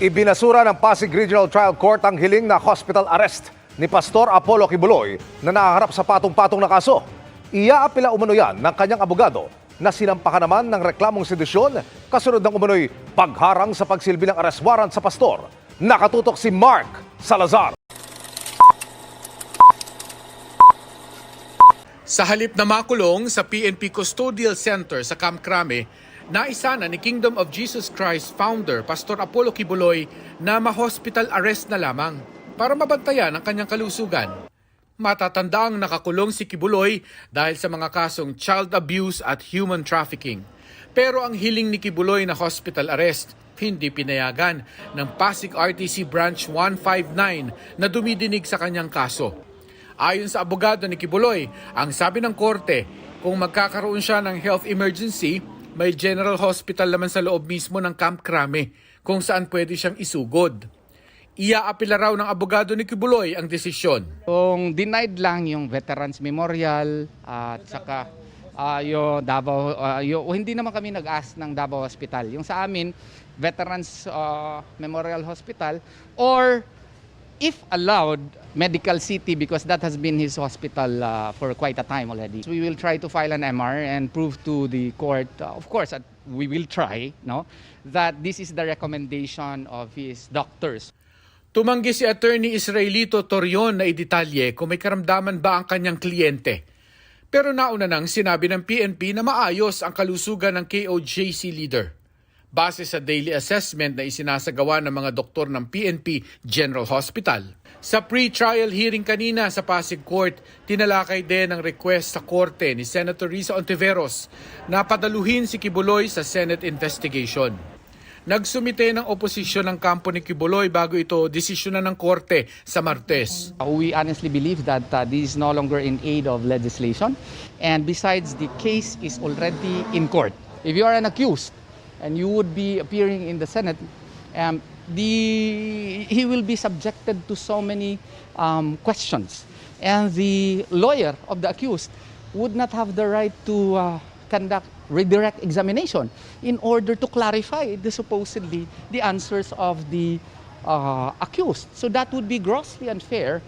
Ibinasura ng Pasig Regional Trial Court ang hiling na hospital arrest ni Pastor Apollo Kibuloy na nahaharap sa patong-patong na kaso. Iaapila umano yan ng kanyang abogado na sinampahan naman ng reklamong sedisyon kasunod ng umano'y pagharang sa pagsilbi ng arrest warrant sa pastor. Nakatutok si Mark Salazar. Sa halip na makulong sa PNP Custodial Center sa Camp Crame, naisana ni Kingdom of Jesus Christ founder Pastor Apollo Kibuloy na ma-hospital arrest na lamang para mabantayan ang kanyang kalusugan. Matatandaang nakakulong si Kibuloy dahil sa mga kasong child abuse at human trafficking. Pero ang hiling ni Kibuloy na hospital arrest hindi pinayagan ng Pasig RTC Branch 159 na dumidinig sa kanyang kaso. Ayon sa abogado ni Kibuloy, ang sabi ng korte, kung magkakaroon siya ng health emergency, may general hospital naman sa loob mismo ng Camp Crame kung saan pwede siyang isugod. Iaapila raw ng abogado ni Kibuloy ang desisyon. Kung denied lang yung Veterans Memorial at saka yung Davao, hindi naman kami nag-ask ng Davao Hospital. Yung sa amin, Veterans Memorial Hospital or if allowed, Medical City because that has been his hospital for quite a time already. So we will try to file an MR and prove to the court, of course, we will try, no, that this is the recommendation of his doctors. Tumanggi si Attorney Israelito Torion na idetalye kung may karamdaman ba ang kanyang kliyente. Pero nauna nang sinabi ng PNP na maayos ang kalusugan ng KOJC leader. Base sa daily assessment na isinasagawa ng mga doktor ng PNP General Hospital. Sa pre-trial hearing kanina sa Pasig Court, tinalakay din ang request sa korte ni Senator Risa Ontiveros na padaluhin si Kibuloy sa Senate investigation. Nagsumite ng oposisyon ng kampo ni Kibuloy bago ito desisyonan ng korte sa Martes. We honestly believe that this is no longer in aid of legislation, and besides, the case is already in court. If you are an accused and you would be appearing in the Senate, he will be subjected to so many questions, and the lawyer of the accused would not have the right to conduct redirect examination in order to clarify supposedly the answers of the accused. So that would be grossly unfair.